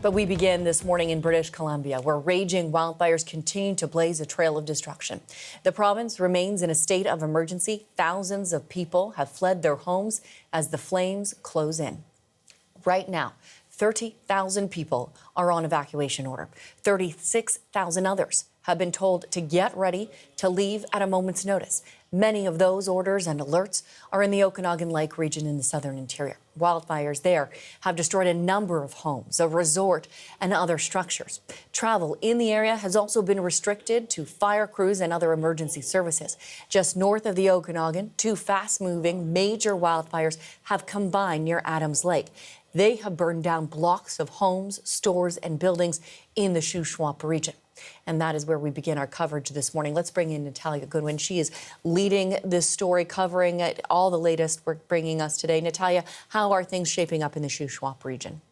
But we begin this morning in British Columbia, where raging wildfires continue to blaze a trail of destruction. The province remains in a state of emergency. Thousands of people have fled their homes as the flames close in. Right now, 30,000 people are on evacuation order. 36,000 others have been told to get ready to leave at a moment's notice. Many of those orders and alerts are in the Okanagan Lake region in the southern interior. Wildfires there have destroyed a number of homes, a resort, and other structures. Travel in the area has also been restricted to fire crews and other emergency services. Just north of the Okanagan, two fast-moving major wildfires have combined near Adams Lake. They have burned down blocks of homes, stores, and buildings in the Shuswap region. And that is where we begin our coverage this morning. Let's bring in Natalia Goodwin. She is leading this story, covering it, all the latest we're bringing us today. Natalia, how are things shaping up in the Shuswap region?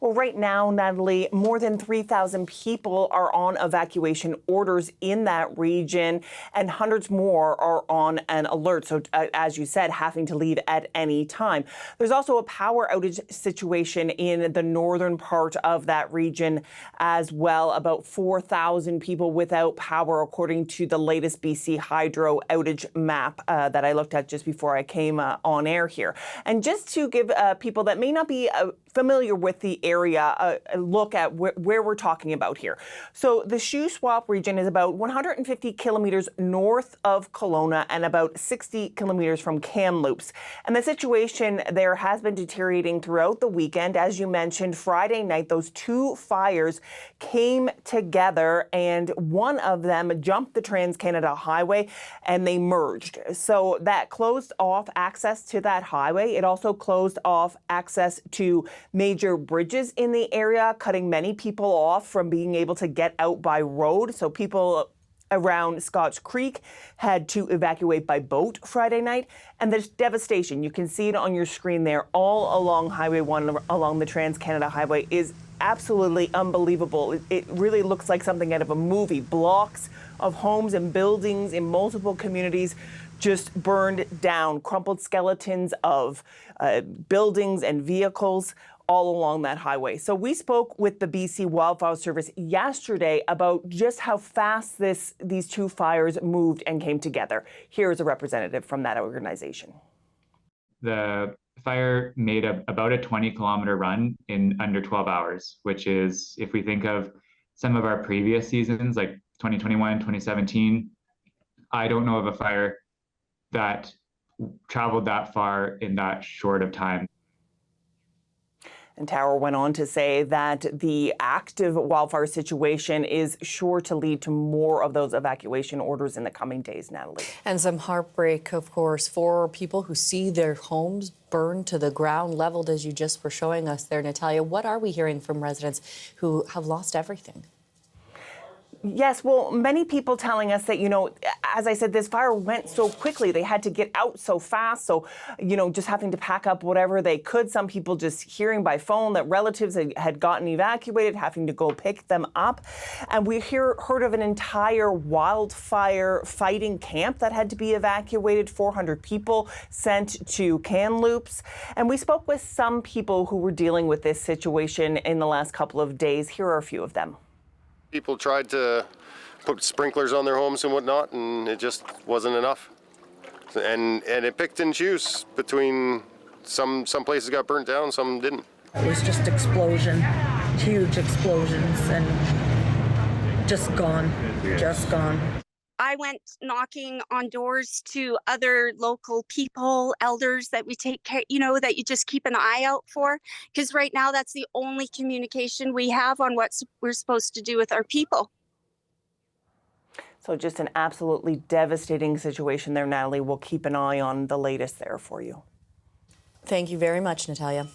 Well, right now, Natalie, more than 3,000 people are on evacuation orders in that region, and hundreds more are on an alert. So, as you said, having to leave at any time. There's also a power outage situation in the northern part of that region as well. About 4,000 people without power, according to the latest BC Hydro outage map that I looked at just before I came on air here. And just to give people that may not be familiar with the area, a look at where we're talking about here. So the Shuswap region is about 150 kilometres north of Kelowna and about 60 kilometres from Kamloops. And the situation there has been deteriorating throughout the weekend. As you mentioned, Friday night, those two fires came together and one of them jumped the Trans-Canada Highway and they merged. So that closed off access to that highway. It also closed off access to major bridges in the area, cutting many people off from being able to get out by road. So people around Scotts Creek had to evacuate by boat Friday night. And there's devastation. You can see it on your screen there, all along Highway 1, along the Trans-Canada Highway, is absolutely unbelievable. It really looks like something out of a movie. Blocks of homes and buildings in multiple communities just burned down, crumpled skeletons of buildings and vehicles all along that highway. So we spoke with the BC Wildfire Service yesterday about just how fast these two fires moved and came together. Here is a representative from that organization. The fire made about a 20-kilometer run in under 12 hours, which is, if we think of some of our previous seasons, like 2021, 2017, I don't know of a fire that traveled that far in that short of time. And Tower went on to say that the active wildfire situation is sure to lead to more of those evacuation orders in the coming days, Natalie. And some heartbreak, of course, for people who see their homes burned to the ground, leveled, as you just were showing us there, Natalia. What are we hearing from residents who have lost everything? Yes, well, many people telling us that, as I said, this fire went so quickly. They had to get out so fast. So, just having to pack up whatever they could. Some people just hearing by phone that relatives had gotten evacuated, having to go pick them up. And we heard of an entire wildfire fighting camp that had to be evacuated, 400 people sent to Kamloops. And we spoke with some people who were dealing with this situation in the last couple of days. Here are a few of them. People tried to put sprinklers on their homes and whatnot, and it just wasn't enough. And it picked and chose between some places got burnt down, some didn't. It was just explosion, huge explosions, and just gone. I went knocking on doors to other local people, elders that we take care, that you just keep an eye out for. Because right now, that's the only communication we have on what we're supposed to do with our people. So just an absolutely devastating situation there, Natalie. We'll keep an eye on the latest there for you. Thank you very much, Natalia.